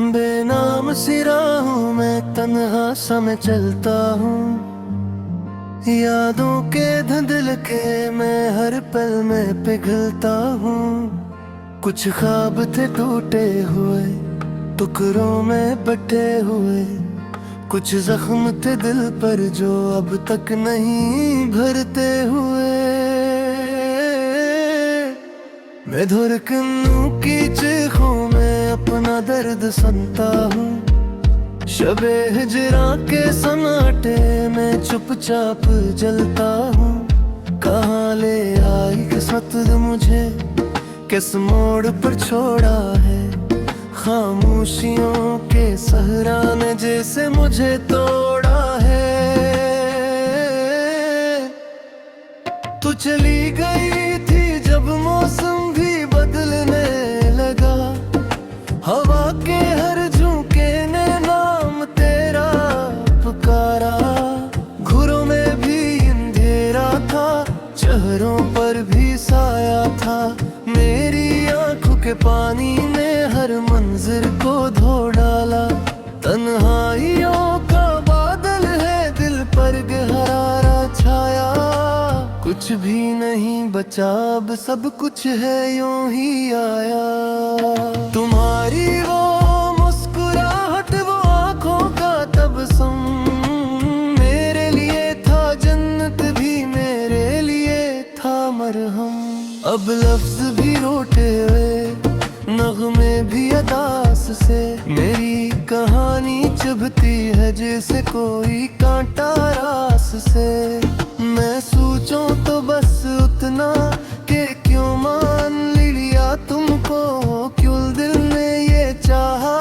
बेनाम सी राहों में तन्हा सा मैं चलता हूँ। यादों के धुंधल के मैं हर पल में पिघलता हूँ। कुछ ख्वाब थे टूटे हुए, टुकड़ों में बटे हुए। कुछ जख्म थे दिल पर जो अब तक नहीं भरते हुए। मैं धड़कनों की चीखों में अपना दर्द सुनता हूँ। शबे हिजरा के सन्नाटे में चुपचाप जलता हूँ। कहाँ ले आई किस्मत मुझे, किस मोड़ पर छोड़ा है। खामोशियों के सहरा ने जैसे मुझे तोड़ा है। तू चली गई थी जब मौसम भी बदलने लगा। हवा के हर झोंके ने नाम तेरा पुकारा। घुरों में भी अंधेरा था, चेहरों पर भी साया था। मेरी आंखों के पानी ने हर मंजिर को धो डाला। तन्हाइयों का बादल है दिल पर गहरा छाया। कुछ भी नहीं बचा अब सब कुछ है यूं ही आया। तुम्हारी वो मुस्कुराहट, वो आंखों का तबस्सुम मेरे लिए था जन्नत भी, मेरे लिए था मरहम। अब लफ्ज भी रोते हुए, नगमे भी अदास से। मेरी कहानी चुभती है जैसे कोई कांटा रास से। मैं सोचूं तो बस उतना कि क्यों मान लिया तुमको। क्यों दिल ने ये चाहा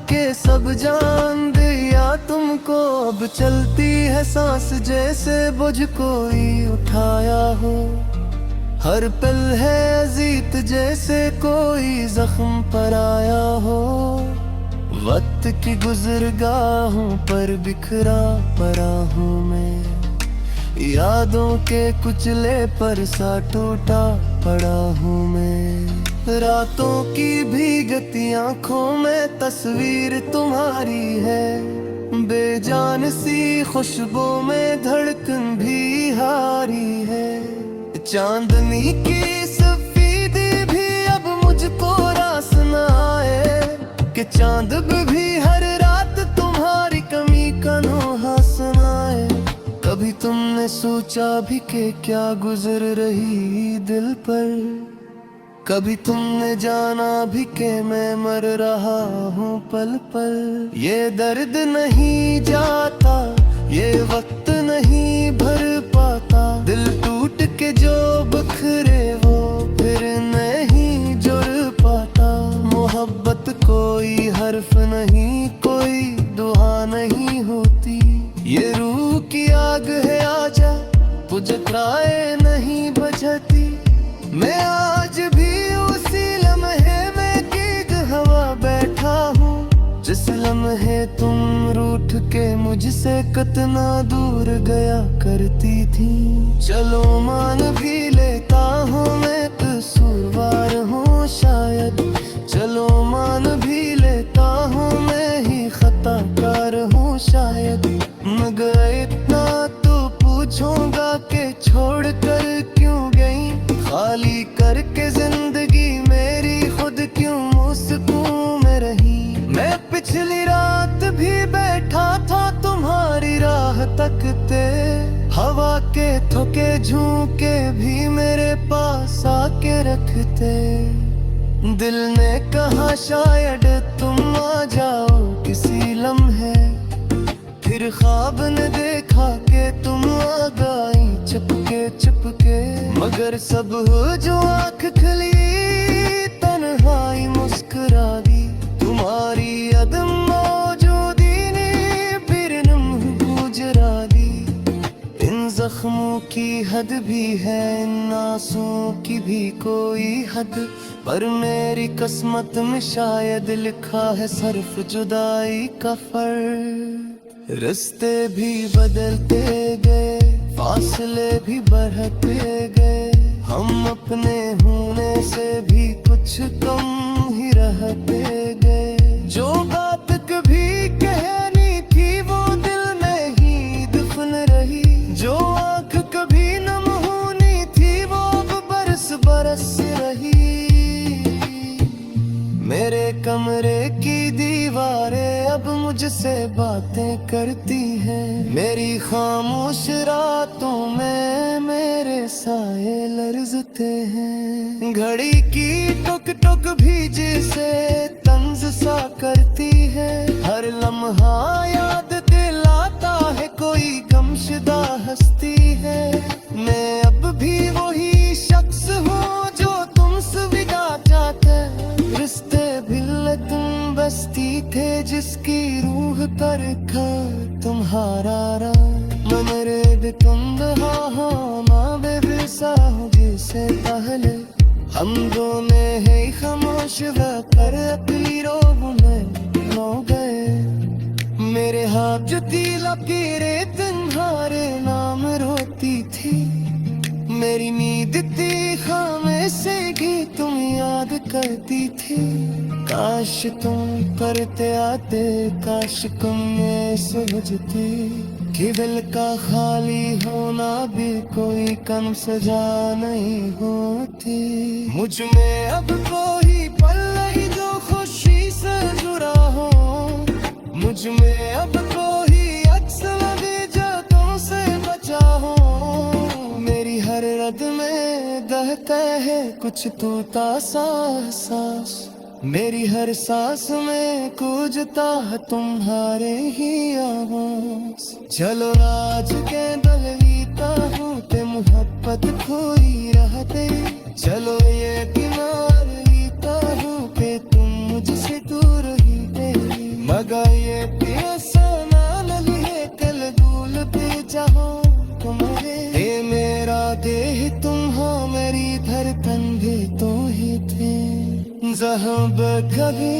कि सब जान दिया तुमको। अब चलती है सांस जैसे बोझ कोई उठाया हो। हर पल है अजीत जैसे कोई जख्म पर आया हो। वक्त की गुजरगाहों पर बिखरा पड़ा हूँ मैं। यादों के कुचले पर सा टूटा पड़ा हूँ मैं। रातों की भीगती आंखों में तस्वीर तुम्हारी है। बेजान सी खुशबू में धड़कन भी हारी है। चांदनी की सफेदी भी अब मुझको रास न आए कि चांद भी हर रात तुम्हारी कमी का नोहा सुनाए। कभी तुमने सोचा भी कि क्या गुजर रही दिल पर। कभी तुमने जाना भी कि मैं मर रहा हूँ पल पल। ये दर्द नहीं जाता, ये वक्त नहीं भर पाता। दिल टूट के जो बखरे वो फिर नहीं जुड़ पाता। मोहब्बत कोई हर्फ नहीं, कोई दुआ नहीं होती। ये रूह की आग है आजा, बुझाए नहीं बुझती। मैं आज भी उसी लम्हे में कीक हवा बैठा हूँ। जिस लम्हे तुम रूठ के मुझसे कितना दूर गया करती थी। चलो मान भी लेता हूँ मैं कसूरवार हूँ शायद। चलो मान भी लेता हूँ मैं ही खताकार हूँ शायद। मगर इतना तो पूछूंगा कि छोड़ कर क्यों गई। खाली करके जिंदगी मेरी खुद क्यों मुस्कुन में रही। मैं पिछली रात भी बैठा था तुम्हारी राह तकते। हवा के थोके झोंके भी मेरे पास आके रखते। दिल ने कहा शायद तुम आ जाओ किसी लम्हे। फिर ख्वाब ने देखा कि तुम आ गई चुपके चुपके। मगर सब जो आँख खुली तन्हाई मुस्कुरा दी। तुम्हारी अदम मौजूदी ने फिर गुजरा दी। इन जख्मों की हद भी है, इन आंसुओं की भी कोई हद। पर मेरी किस्मत में शायद लिखा है सिर्फ जुदाई का फर्क। रास्ते भी बदलते गए, फासले भी बढ़ते गए। हम अपने होने से भी कुछ कम ही रहते गए। जो कमरे की दीवारें अब मुझसे बातें करती हैं। मेरी खामोश रातों में मेरे साए लर्जते हैं। घड़ी की टुक टुक भी जिसे तंज सा करती है। हर लम्हा याद दिलाता है कोई गमशुदा हस्ती है। मैं अब भी वही शख्स हूँ जो तुमसे विदा चाहता है। रिश्ते भिल्ले तुम बस्ती थे जिसकी रूह पर था तुम्हारा मन रेड तुम हाँ बेविसा हो जिसे पहले हम दोनों है खामोश पर अपनी रोने हो गए। मेरे हाथ जो लकीरें तुम्हारे नाम रोती थी। मेरी नींद थी खामे से ही तुम याद करती थी। काश तुम परते आते, काश तुम में सुलझती कि दिल का खाली होना भी कोई कम सजा नहीं होती। मुझ में अब कोई पल नहीं जो खुशी से जुड़ा हो। मुझ में अब कोई अक्स लगे जो तुमसे बचा हो। मेरी हर रग में दहता है कुछ तूता सा एहसास। मेरी हर सांस में गूंजता है तुम्हारे ही आवाज। चलो आज के दलवीता हूँ ते मोहब्बत खोई रहते। चलो ये बीमार रीता हूँ के तुम मुझसे दूर ही थे। मगर ये प्यासा ना लिए कल दूल पे जाओ तुम्हारे। ये मेरा देह तुम हो, मेरी धड़कन भी तो ही थे। जहाँ कभी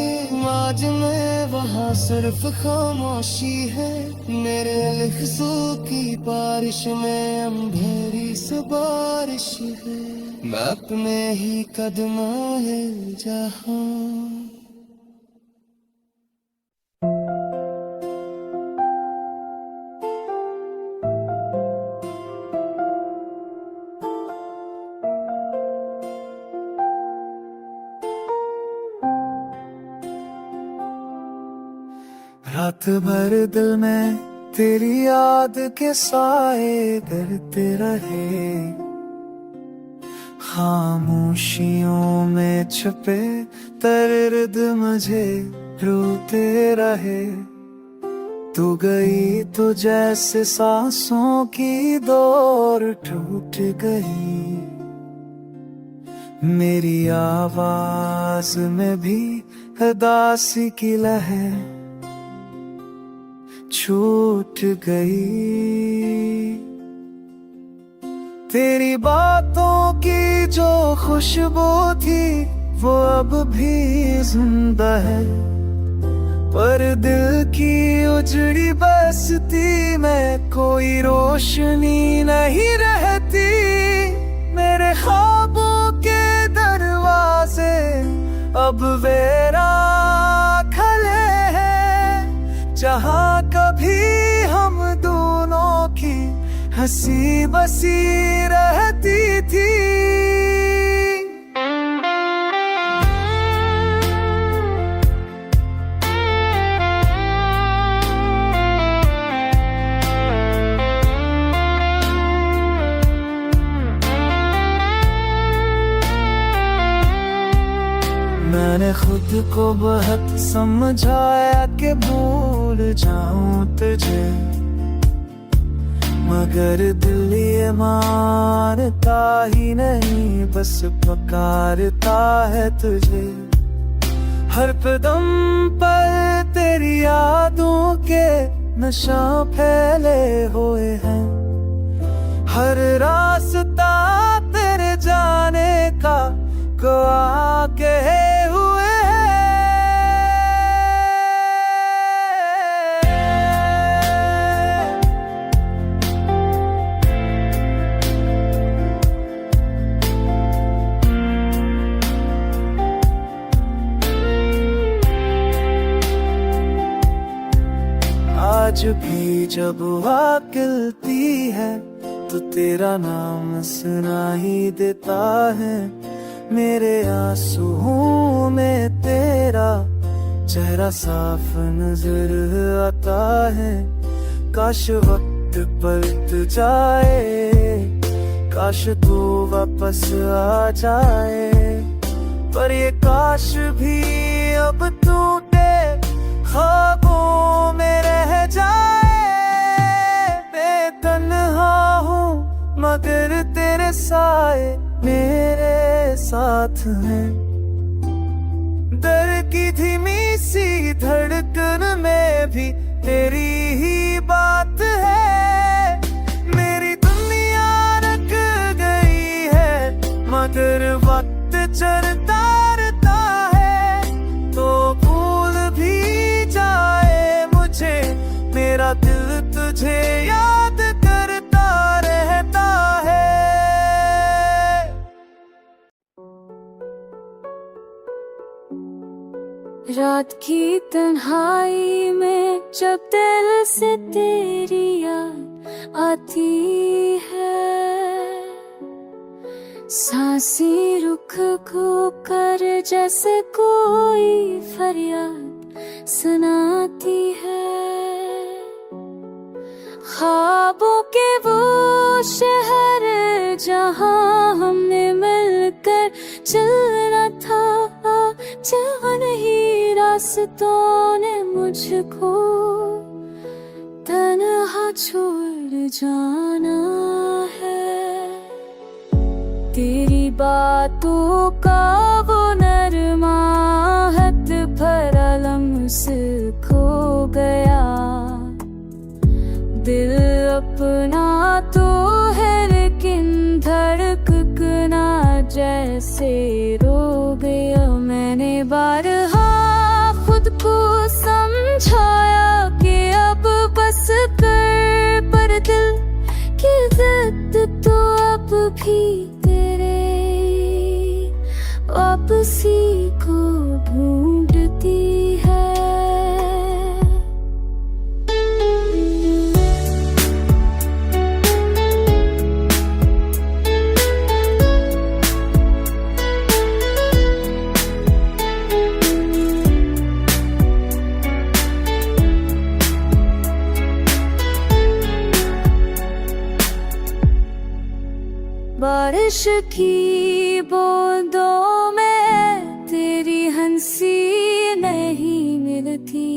आज में वहाँ सिर्फ खामोशी है। मेरे लफ्ज़ों की बारिश में अंधेरी से बारिश है। मैं अपने ही कदमों है जहाँ। रात भर दिल में तेरी याद के साए गिरते रहे। खामोशियों में छुपे दर्द मुझे रोते रहे। तू गई तो जैसे सांसों की डोर टूट गई। मेरी आवाज में भी उदासी की लहर छूट गई। तेरी बातों की जो खुशबू थी वो अब भी जिंदा है। पर दिल की उजड़ी बस्ती में कोई रोशनी नहीं रहती। मेरे ख्वाबों के दरवाजे अब वेरा खले हैं। जहाँ कभी हम दोनों की हंसी बसी रहती थी। मैंने खुद को बहुत समझाया कि भूल जाऊं तुझे, मगर दिल ये मानता ही नहीं, बस पुकारता है तुझे। हर कदम पर तेरी यादों के नशा फैले हुए हैं। हर रास्ता तेरे जाने का गवाह के हुए आज भी जब हवा खिलती है तो तेरा नाम सुनाई देता है। मेरे आंसुओं में तेरा चेहरा साफ नजर आता है। काश वक्त पलट जाए, काश तू वापस आ जाए, पर ये काश भी अब टूटे ख्वाबों में रह जाए। मैं तन्हा हूँ मगर तेरे साए मेरे साथ हैं। दर की धीमी सी धड़कन में भी तेरी ही बात है। मेरी दुनिया रख गई है मगर वक्त चलता रहता है। तो भूल भी जाए मुझे, मेरा दिल तुझे याद करता रहता है। रात की तन्हाई में जब दिल से तेरी याद आती है, सांसें रुक को कर जैसे कोई फरियाद सुनाती है। ख्वाबों के वो शहर जहां हमने मिलकर चलना था, जहां नहीं रास्तों ने मुझको तन्हा छोड़ जाना है। तेरी बातों का वो नरमा हद भरा लम्स खो गया। दिल अपना तो है लेकिन धड़कना जैसे रो गया। मैंने बारहा खुद को समझाया कि अब बस कर, पर दिल की जिद तो अब भी तेरे वापसी को ढूंढती है। बारिश की बूंदों में तेरी हंसी नहीं मिलती।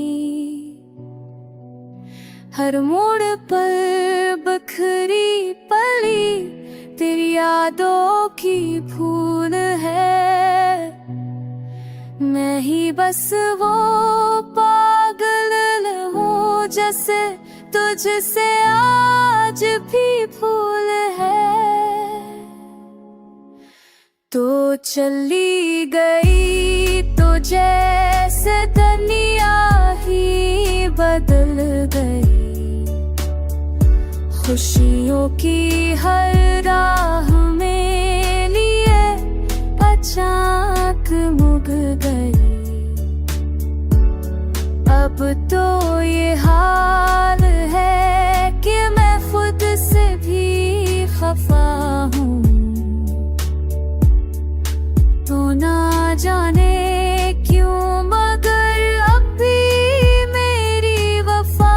हर मोड़ पर बखरी पली तेरी यादों की फूल है। मैं ही बस वो पागल हूँ जैसे तुझसे आज भी फूल है। तो चली गई तो जैसे दुनिया ही बदल गई। खुशियों की हर राह में लिए अचानक मुक गई। अब तो ये हाल है कि मैं खुद से भी खफा हूँ। तो ना जाने क्यों मगर अब भी मेरी वफा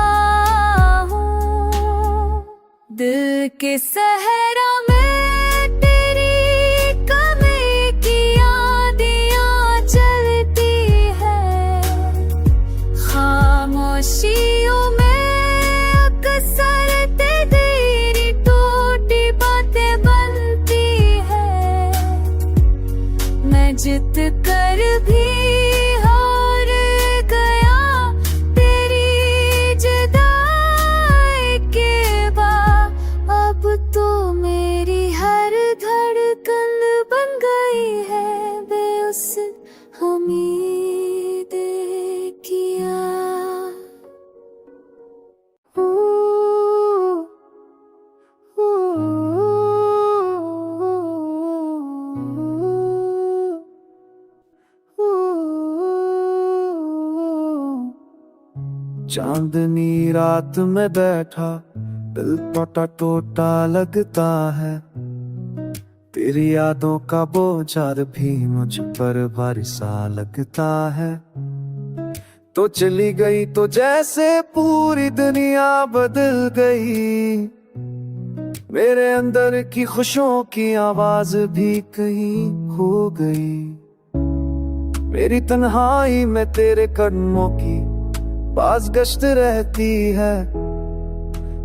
हूँ। दिल के सहरा में तेरी कमी की यादियाँ चलती है। खामोशियों में अक्सर तेरी टूटी बातें बनती है। मैं जित कर भी हार गया तेरी जुदाई के बाद। अब तो मेरी हर धड़कन बन गई है बेउस उम्मीद किया। चांदनी रात में बैठा दिल टूटा टूटा लगता है। तेरी यादों का बोझ भी मुझ पर भारी सा लगता है। तो चली गई तो जैसे पूरी दुनिया बदल गई, मेरे अंदर की खुशियों की आवाज भी कहीं खो गई। मेरी तन्हाई में तेरे कदमों की पास गश्त रहती है,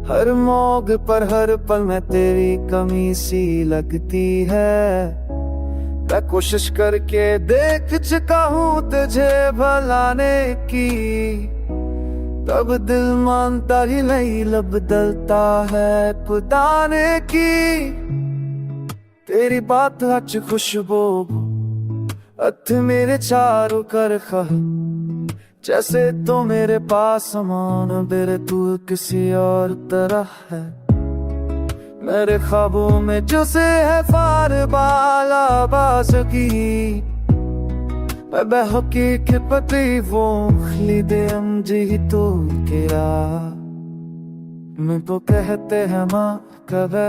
हर मोड़ पर हर पल में तेरी कमी सी लगती है। मैं कोशिश करके देख चुका हूँ तुझे भुलाने की, तब दिल मानता ही नहीं, लब बदलता है खुदाने की। तेरी बात आज खुशबू अथ मेरे चारों कर खा, जैसे तो मेरे पास समान मेरे तू किसी और तरह है। मेरे ख्वाबों में जो से है फार बाला बास की, हकीकत वो खली दे जी तो केरा। मैं तो कहते हैं माँ कहे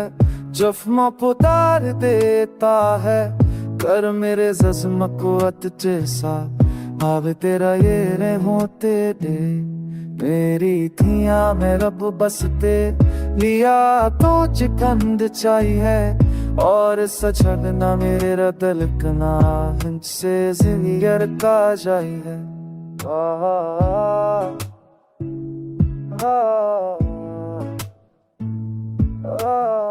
जफ्मा पुतार देता है, कर मेरे जज्म को अत जैसा आवे तेरा ये रे होते दे। मेरी थिया में रब बसते लिया तो चिकंद चाहिए, और सचना मेरे रदल कना से जिंगर का चाहिए। आ, आ, आ, आ,